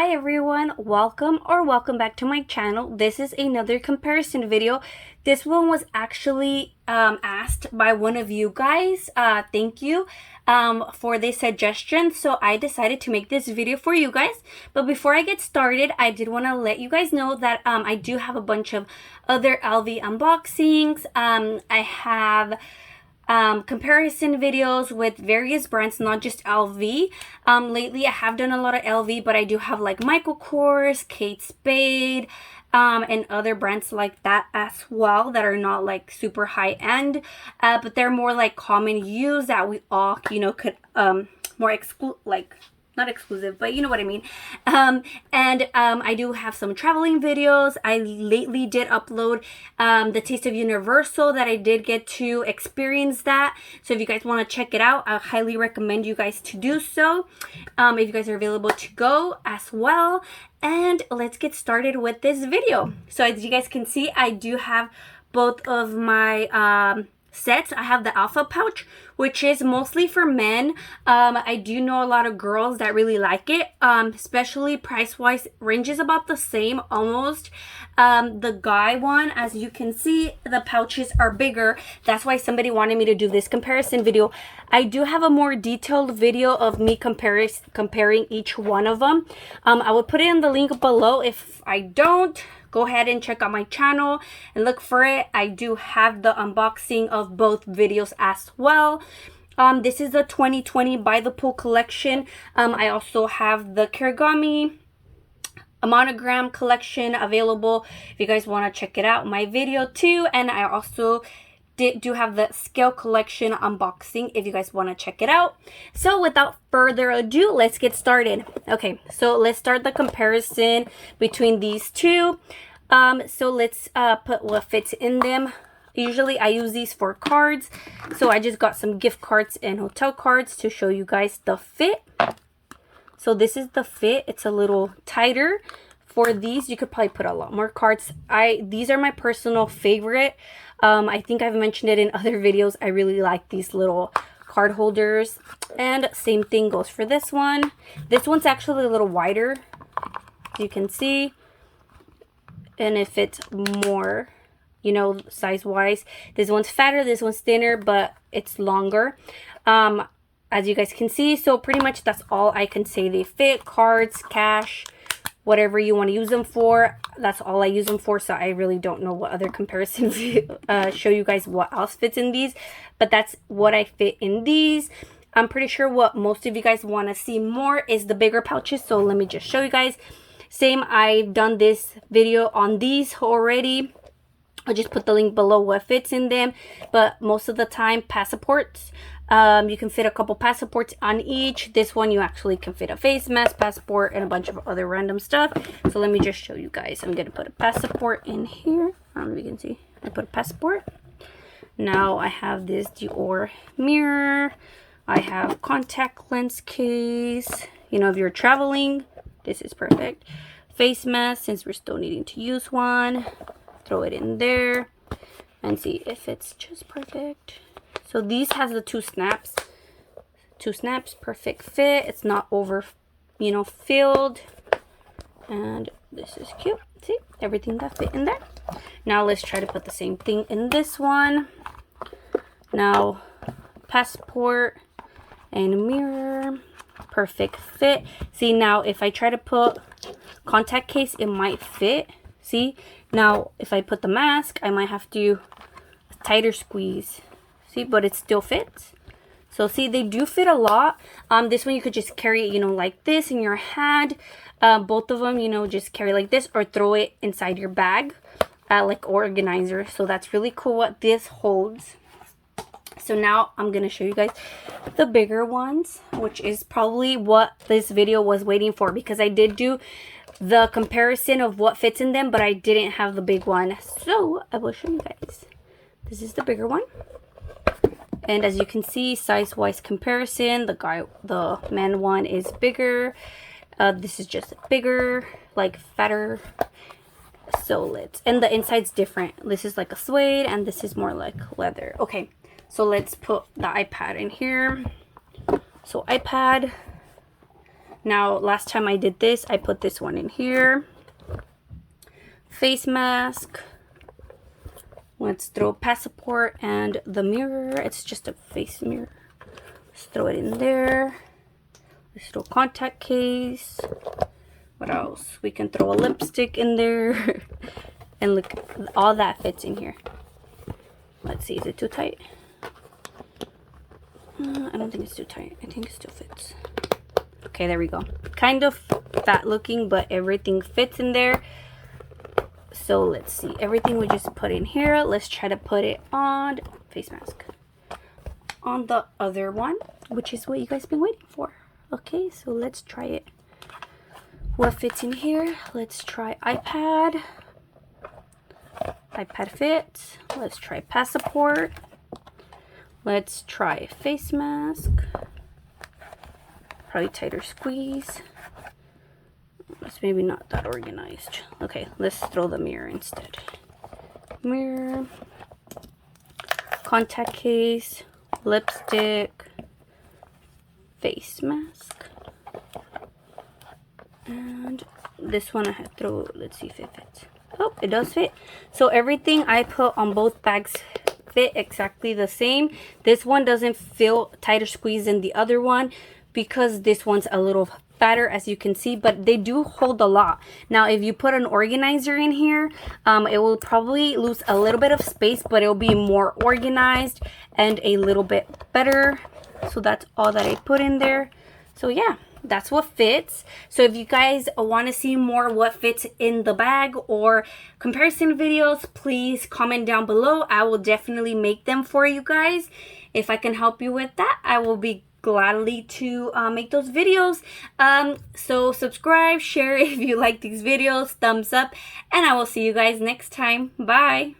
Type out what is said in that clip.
Hi everyone, welcome back to my channel. This is another comparison video. This one was actually asked by one of you guys. Thank you for this suggestion. So I decided to make this video for you guys. But before I get started, I did want to let you guys know that I do have a bunch of other LV unboxings. I have comparison videos with various brands, not just LV. Lately I have done a lot of LV, but I do have like Michael Kors, Kate Spade, and other brands like that as well that are not like super high end, but they're more like common use that we all could more not exclusive, but you know what I mean. I do have some traveling videos. I lately did upload the Taste of Universal that I did get to experience that. So if you guys want to check it out, I highly recommend you guys to do so. If you guys are available to go as well. And let's get started with this video. So as you guys can see, I do have both of my sets. I have the Aplha pouch, which is mostly for men. I do know a lot of girls that really like it, especially price wise ranges about the same almost. The guy one, as you can see, the pouches are bigger. That's why somebody wanted me to do this comparison video. I do have a more detailed video of me comparing each one of them. I will put it in the link below. If I don't, go ahead and check out my channel and look for it. I do have the unboxing of both videos as well. This is the 2020 By the Pool collection. I also have the Kirigami a monogram collection available if you guys want to check it out, my video too. And I also do have the scale collection unboxing if you guys want to check it out. So without further ado, let's get started. Okay, so let's start the comparison between these two. So let's put what fits in them. Usually I use these for cards, so I just got some gift cards and hotel cards to show you guys the fit. So this is the fit. It's a little tighter. For these, you could probably put a lot more cards. These are my personal favorite. I think I've mentioned it in other videos. I really like these little card holders. And same thing goes for this one. This one's actually a little wider, you can see. And it fits more, size wise. This one's fatter, this one's thinner, but it's longer. As you guys can see, so pretty much that's all I can say. They fit. Cards, cash, whatever you want to use them for, that's all I use them for. So I really don't know what other comparisons show you guys what else fits in these, but that's what I fit in these. I'm pretty sure what most of you guys want to see more is the bigger pouches, so let me just show you guys. Same, I've done this video on these already. I'll just put the link below what fits in them, but most of the time passports. You can fit a couple passports on each. This one you actually can fit a face mask, passport, and a bunch of other random stuff. So let me just show you guys. I'm gonna put a passport in here. You can see I put a passport. Now I have this Dior mirror. I have contact lens case. If you're traveling, this is perfect. Face mask, since we're still needing to use one. Throw it in there and see if it's just perfect. So these has the two snaps, perfect fit. It's not over, filled. And this is cute. See, everything that fit in there. Now let's try to put the same thing in this one. Now, passport and mirror, perfect fit. See, now if I try to put contact case, it might fit. See, now if I put the mask, I might have to tighter squeeze. See, but it still fits. So see, they do fit a lot. This one you could just carry it, like this in your hand. Both of them, just carry like this or throw it inside your bag, like organizer. So that's really cool what this holds. So now I'm gonna show you guys the bigger ones, which is probably what this video was waiting for, because I did do the comparison of what fits in them, but I didn't have the big one. So I will show you guys. This is the bigger one. And as you can see, size-wise comparison, the man one is bigger. This is just bigger, like fatter. So and the inside's different. This is like a suede, and this is more like leather. Okay, so let's put the iPad in here. So iPad, Now, last time I did this, I put this one in here. Face mask. Let's throw passport and the mirror. It's just a face mirror. Let's throw it in there. Let's throw contact case. What else? We can throw a lipstick in there. And look, all that fits in here. Let's see, is it too tight? I don't think it's too tight. I think it still fits. Okay, there we go. Kind of fat looking, but everything fits in there. So let's see. Everything we just put in here. Let's try to put it on face mask. On the other one, which is what you guys been waiting for. Okay, so let's try it. What fits in here? Let's try iPad. iPad fits. Let's try passport. Let's try face mask. Probably tighter squeeze. It's maybe not that organized. Okay, let's throw the mirror instead. Mirror. Contact case. Lipstick. Face mask. And this one I had to throw, let's see if it fits. Oh, it does fit. So everything I put on both bags fit exactly the same. This one doesn't feel tighter squeeze than the other one because this one's a little fatter, as you can see, but they do hold a lot. Now, if you put an organizer in here, it will probably lose a little bit of space, but it'll be more organized and a little bit better. So that's all that I put in there. So yeah, that's what fits. So if you guys want to see more what fits in the bag or comparison videos, please comment down below. I will definitely make them for you guys. If I can help you with that, I will be gladly to make those videos. So subscribe, share if you like these videos, thumbs up, and I will see you guys next time. Bye.